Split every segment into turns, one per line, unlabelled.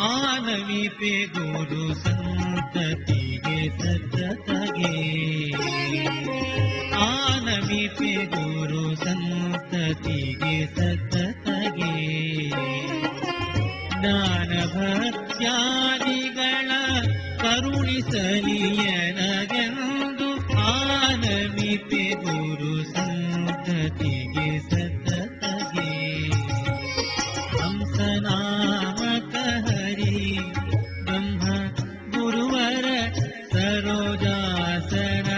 ಆನಮಿಪೆ ಗುರು ಸಂತತಿಗೆ ಸತತಗೆ ಆನಮಿಪೆ ಗುರು ಸಂತತಿಗೆ ಸತತಗೆ ಜ್ಞಾನ ಭಕ್ತ್ಯಾದಿಗಳ ಕರುಣಿಸಲಿಯನಗೆಂದು ಆನಮಿಪೆ ಗುರು ಸಂತತಿಗೆ ಸತತಗೆ ಹಂಸನಾಮಕ ಹರಿ ಬ್ರಹ್ಮ ಗುರುವರ ಸರೋಜಾಸನ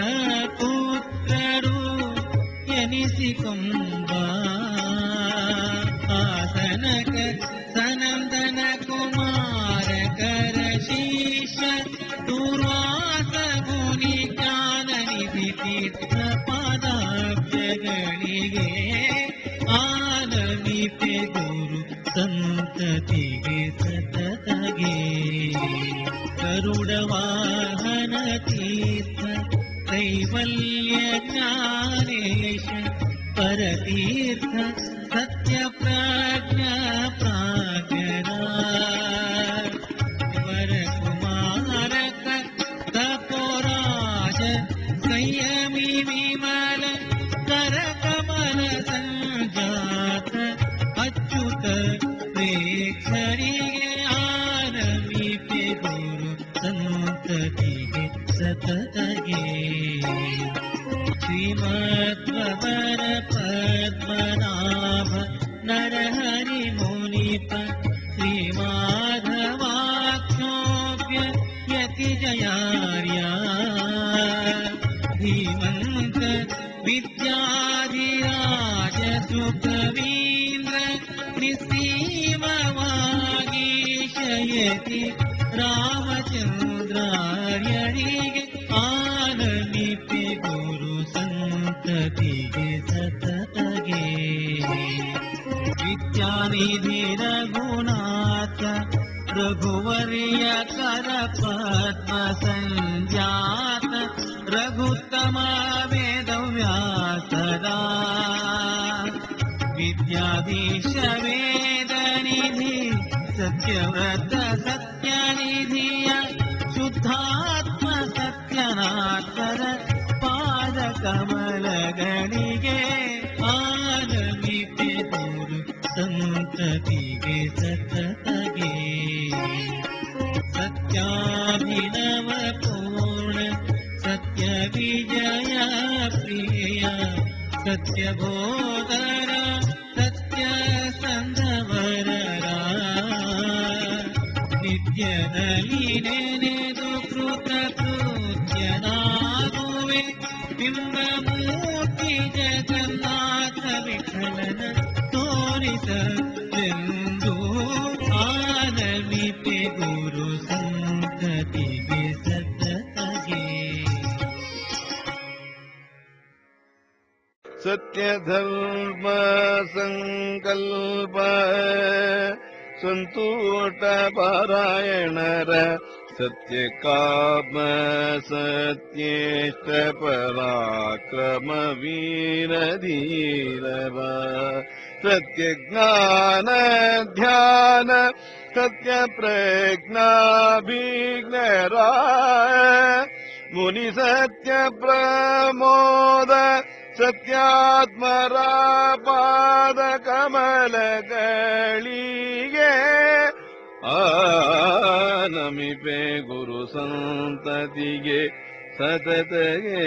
ಪುತ್ರರು ಎನಿಸಿಕೊಂಬ ಆಸನಕ ಸನಂದನ ಕುಮಾರಕರ ಶೀಶ ದೂರ್ವಾಸ ಮುನಿ ಜ್ಞಾನ ನಿಧಿ ತೀರ್ಥ ಪಾದಾಬ್ಜಗಳಿಗೆ ಆನಮಿಪೆ ಗುರು ಸಂತತಿಗೆ ಸತತಗೆ ಗರುಡ ವಾಹನ ತೀರ್ಥ ಕೈವಲ್ಯ ಜ್ಞಾನೇಶ ಪರತೀರ್ಥ ಸತ್ಯ ಪ್ರಾಜ್ಞಾ ಪ್ರಾಜ್ಞರ ವರಕುಮಾರಕ ತಪೋರಾಜ ಸಂಯಮಿ ವಿಮಲ ಕರಕಮಲ ಸಂಜಾತ ಅಚ್ಯುತ ಪ್ರೇಕ್ಷರಿಗೆ ಆನಮಿಪೆ ಗುರು ಸಂತತಿಗೆ ಸತತಗೆ ಶ್ರೀಮದ್ವರ ಪದ್ಮನಾಭ ನರಹರಿ ಮುನಿಪ ಶ್ರೀಮಾಧವಾಕ್ಷೋಭ್ಯ ಯತಿ ಜಯಾರ್ಯ ಧೀಮಂತ ವಿದ್ಯಾಧಿರಾಜ ಸುಕವೀಂದ್ರ ನಿಸ್ಸೀಮವಾಗೀಶಯತಿ ರಾಮಚಂದ್ರಾರ್ಯರಿಗೆ ಆನಮಿಪೆ ಗುರು ಸಂತತಿಗೆ ಸತತಗೆ ವಿದ್ಯಾನಿಧಿ ರಘುನಾಥ ರಘುವರ್ಯ ಕರ ಪದ್ಮ ಸಂಜಾತ ರಘುತ್ತಮ ವೇದವ್ಯಾಸದ ವಿದ್ಯಾಧೀಶ ವೇದನಿಧಿ ಸತ್ಯವ್ರತ ಸತ್ಯನಿಧಿಯ ಶುದ್ಧಾತ್ಮ ಸತ್ಯನಾಥರ ಪಾದ ಕಮಲಗಳಿಗೆ ಆನಮಿಪೆ ಗುರು ಸಂತತಿಗೆ ಸತತಗೆ ಸತ್ಯಾಭಿನವ ಪೂರ್ಣ ಸತ್ಯ ವಿಜಯ ಪ್ರಿಯ ಸತ್ಯಬೋಧರ ಸತ್ಯ ಸಂಧವರರ ನಿತ್ಯದಲ್ಲಿ ನೆನೆದು ಕೃತ ಕೃತ್ಯನಾಗುವೆ ಬಿಂಬಮೂರ್ತಿ ಜಗನ್ನಾಥ ವಿಠಲನ ತೋರಿಸಲೆಂದು ಆನಮಿಪೆ ಗುರು ಸಂತತಿಗೆ ಸತತಗೆ
ಸತ್ಯಧರ್ಮ ಸಂಕಲ್ಪ ಸಂತೋಷ ಪಾರಾಯಣರ ಸತ್ಯ ಕಾಮ ಸತ್ಯೇಷ್ಟ ಪರಾಕ್ರಮ ವೀರ ಧೀರರ ಸತ್ಯ ಜ್ಞಾನ ಧ್ಯಾನ ಸತ್ಯ ಪ್ರಜ್ಞಾಭಿಜ್ಞರ ಮುನಿ ಸತ್ಯ ಪ್ರಮೋದ ಸತ್ಯಾತ್ಮರ ಪಾದ ಕಮಲಗಳಿಗೆ ಆನಮಿಪೆ ಗುರು ಸಂತತಿಗೆ ಸತತಗೆ